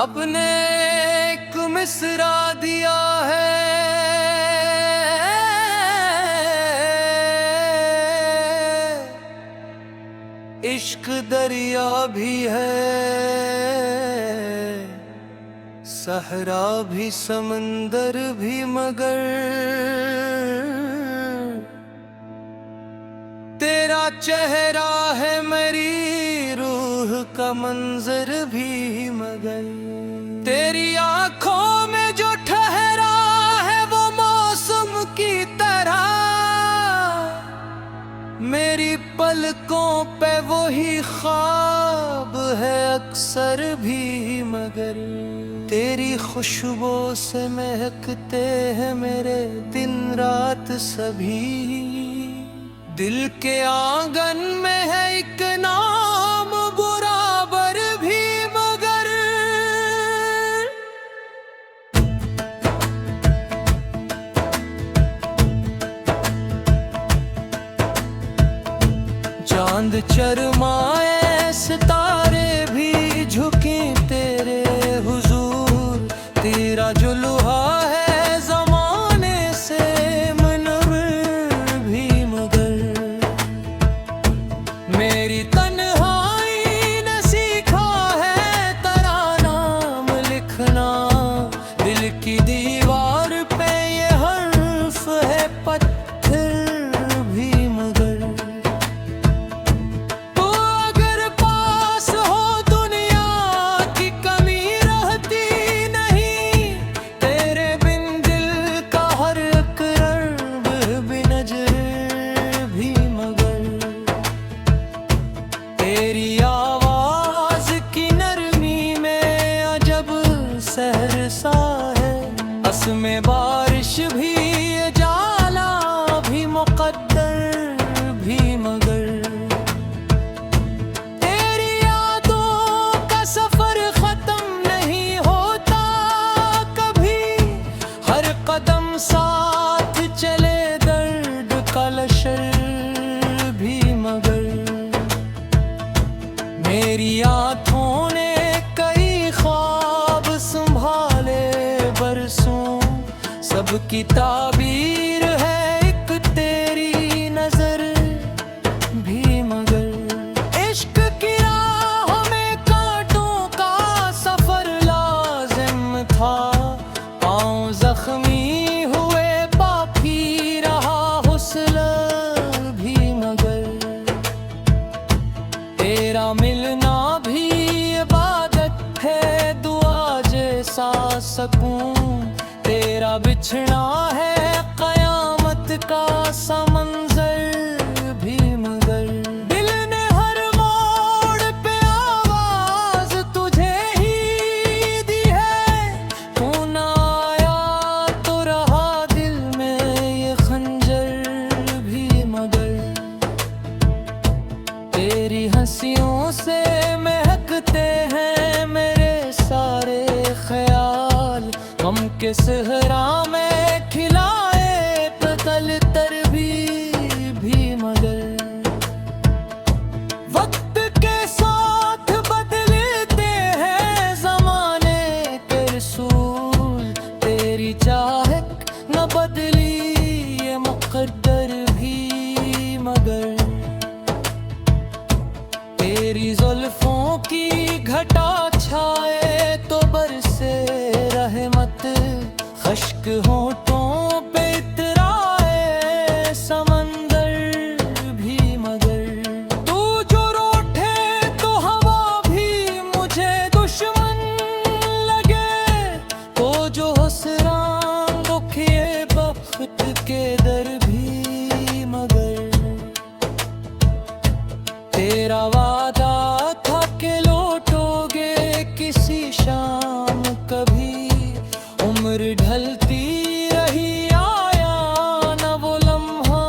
अपने एक मिसरा दिया है, इश्क दरिया भी है, सहरा भी समंदर भी, मगर तेरा चेहरा है मेरी रूह का मंजर भी, मगर तेरी आंखों में जो ठहरा है वो मौसम की तरह, मेरी पलकों पे वही ख्वाब है अक्सर भी, मगर तेरी खुशबू से महकते हैं मेरे दिन रात सभी। दिल के आंगन में है एक नाम बुराबर भी, मगर चांद चरमाए सितारे भी झुके तेरे हुजूर, तेरा जो लुहा है जमाने से मुनव्वर भी, मगर मेरी तन्हाई ने सीखा है तेरा नाम लिखना, दिल की दीवार पे ये हर्फ है पत्थर भी, मगर तू अगर पास हो दुनिया की कमी रहती नहीं, तेरे बिन दिल का हर एक रर्ब भी नजर भी, मगर तेरी आवाज की नरमी में अजब सहर सा है, असमें बारिश भी जाला भी मुकद्दर भी, मगर तेरी यादों का सफर खत्म नहीं होता कभी, हर कदम साथ चले दर्द का लश्कर भी, मगर मेरी आँखों ने कई ख्वाब संभाले बरसों, सबकी ताबीर है एक तेरी नजर भी, मगर इश्क की राह में कांटों का सफर लाजिम था, पाँव जख्मी हुए बाकी रहा हुस्न भी, मगर तेरा मिलना भी इबादत है दुआ जैसा सकून, तेरा बिछड़ा है कयामत का समंजर भी, मगर दिल ने हर मोड़ पे आवाज तुझे ही दी है, तू ना आया तो रहा दिल में ये खंजर भी, मगर तेरी हंसियों से महकते हैं मेरे सारे ख्याल, गम के सहरा में खिलाए पतल तर भी, मगर वक्त के साथ बदलते हैं जमाने के रसूल, तेरी चाहत न बदली ये मुकद्दर भी, मगर तेरी जुल्फों की घटा छाए तो बरसे रहमत, खश्क हो तेरा वादा था कि लौटोगे किसी शाम कभी। उम्र ढलती रही आया न वो लम्हा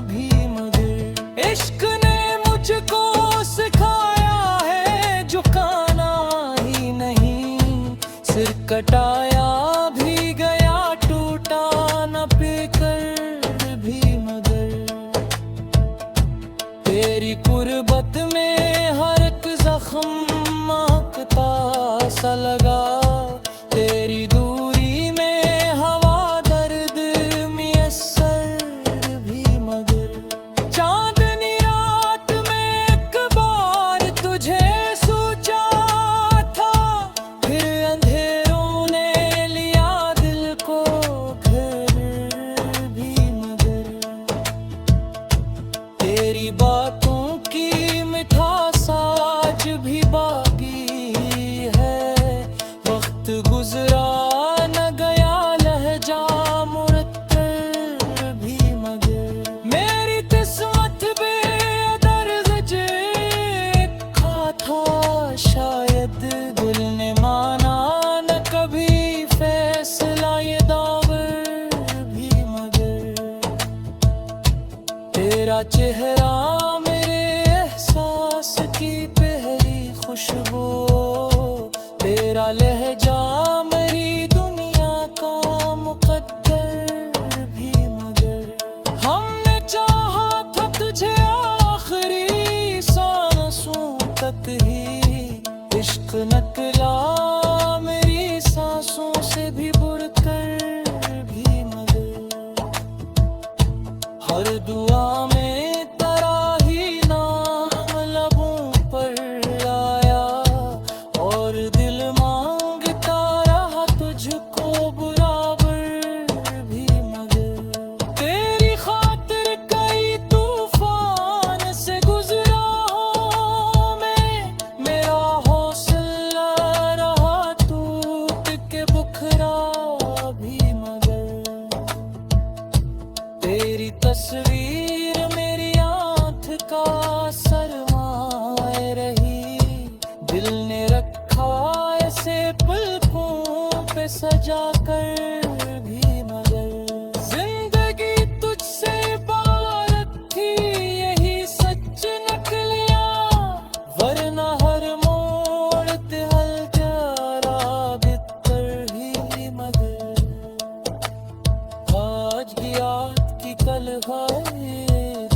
भी, मगर इश्क ने मुझको सिखाया है झुकाना ही नहीं। सिर कटाया भी गया, टूटा न पीकर भी, मगर तेरी कुर्बत में हर एक जख्म महकता सा लगा। तेरी दूरी में हवा दर्द मुयस्सर भी, मगर चांदनी रात में एक बार तुझे सोचा था। फिर अंधेरों ने लिया दिल को घर भी, मगर तेरी बातों की मिठास आज भी बाकी है। वक्त गुजरा न गया लहजा मुरत्तर भी, मगर मेरी किस्मत बेदर्द लिखा था शायद। दिल ने माना न कभी फैसला ये दावर भी, मगर तेरा चेहरा मेरे एहसास की पहली खुशबू। तेरा लहजा मेरी दुनिया का मुकद्दर भी, मगर हमने चाहा था तुझे आखिरी सांसों तक ही। इश्क निकला मेरी सांसों से भी बुड़कर भी, मगर हर दुआ में तेरा ही नाम लबों पर आया। और दिल मांगता रहा तुझको बराबर भी, मगर तेरी खातिर कई तूफान से गुजरा हूं मैं। मेरा हौसला रहा टूट के बुखरा भी, मगर तेरी तस्वीर मेरी आँख का सरमाए रही। दिल ने रखा ऐसे पलकों पे सजा कर भी, मगर जिंदगी तुझसे इबारत थी यही सच निकलिया। वरना हर मोड़ ते हल तेरा बितर ही, मगर आज की याद की कल है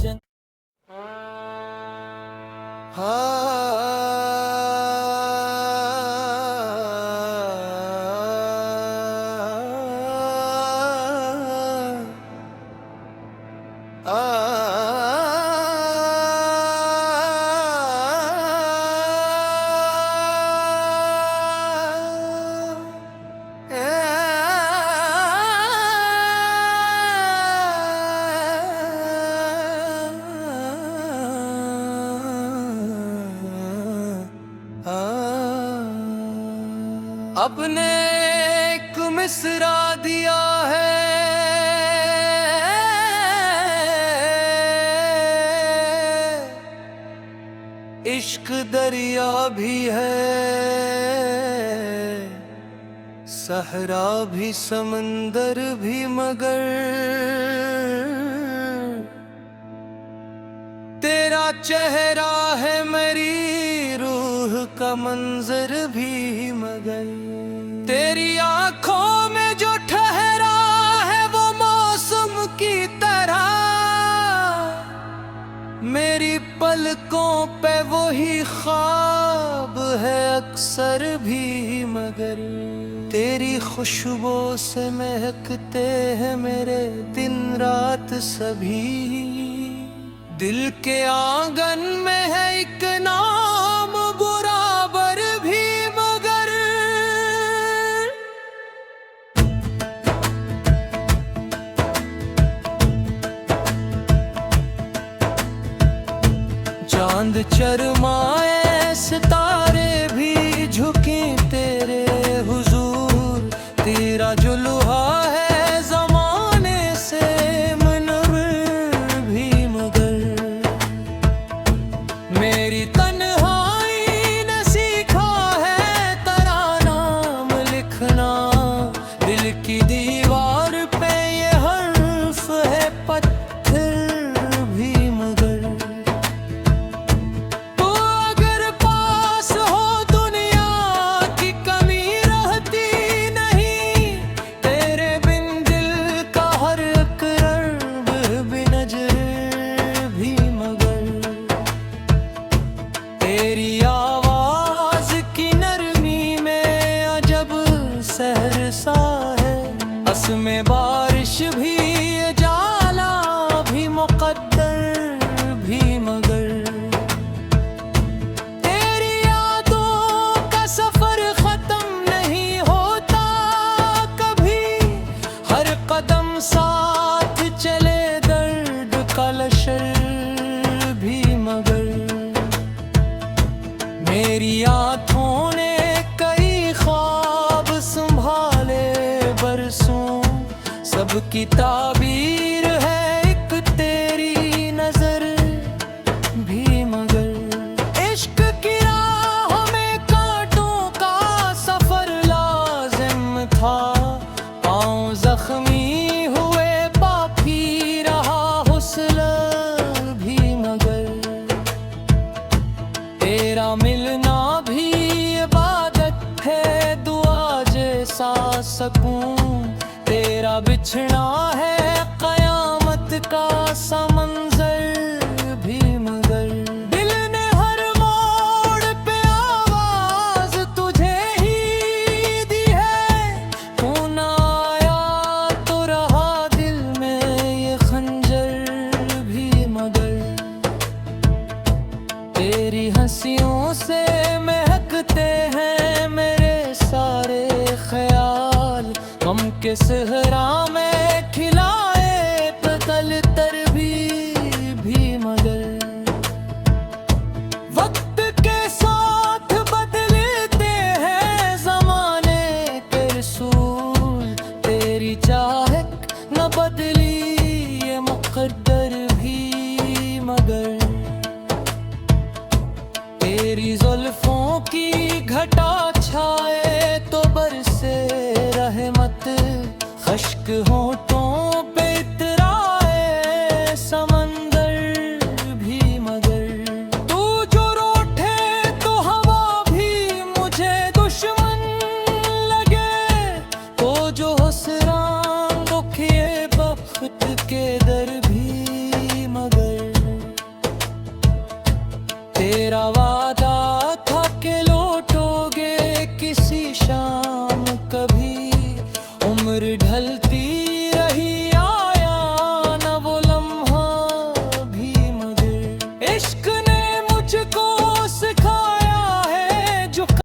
जन। अपने एक मिसरा दिया है इश्क दरिया भी है, सहरा भी समंदर भी, मगर तेरा चेहरा है मेरी रूह का मंजर भी, मगर तेरी आंखों में जो ठहरा है वो मौसम की तरह। मेरी पलकों पे वही ख्वाब है अक्सर भी, मगर तेरी खुशबू से महकते हैं मेरे दिन रात सभी। दिल के आंगन में है एक नाम बराबर भी, मगर चांद चरमाए सितारे भी झुके तेरे हुजूर। तेरा जो लुहा है जमाने से मुनव्वर भी, मगर मेरी मेरी आँखों ने कई ख्वाब संभाले बरसों, सबकी ताबीर है एक तेरी नजर भी मगर। इश्क की राह में कांटों का सफर लाजिम था, पाँव जख्मी हुए पापी रहा हुस्न भी मगर। तेरा मिलना भी इबादत है दुआ जैसा सकूं, तेरा बिछड़ा है कयामत का समंजर भी मगर। दिल ने हर मोड़ पे आवाज तुझे ही दी है, तू ना आया तो रहा दिल में ये खंजर भी मगर। तेरी हंसियों से महकते हैं मेरे सारे ख्याल, गम के सहरा में खिलाए पतल तर भी मगर। वक्त के साथ बदलते हैं जमाने के रसूल, तेरी चाहत न बदली ये मुकद्दर भी मगर। तेरी जुल्फों की घटा छाए तो बरसे रहमत, खश्क होठों पे इतराए समंदर भी मगर। तू जो रूठे तो हवा भी मुझे दुश्मन लगे, तो जो हसरां दुखिए बख्त के दर भी मगर। तेरा वादा था कि लौटोगे किसी शाम कभी, उम्र ढलती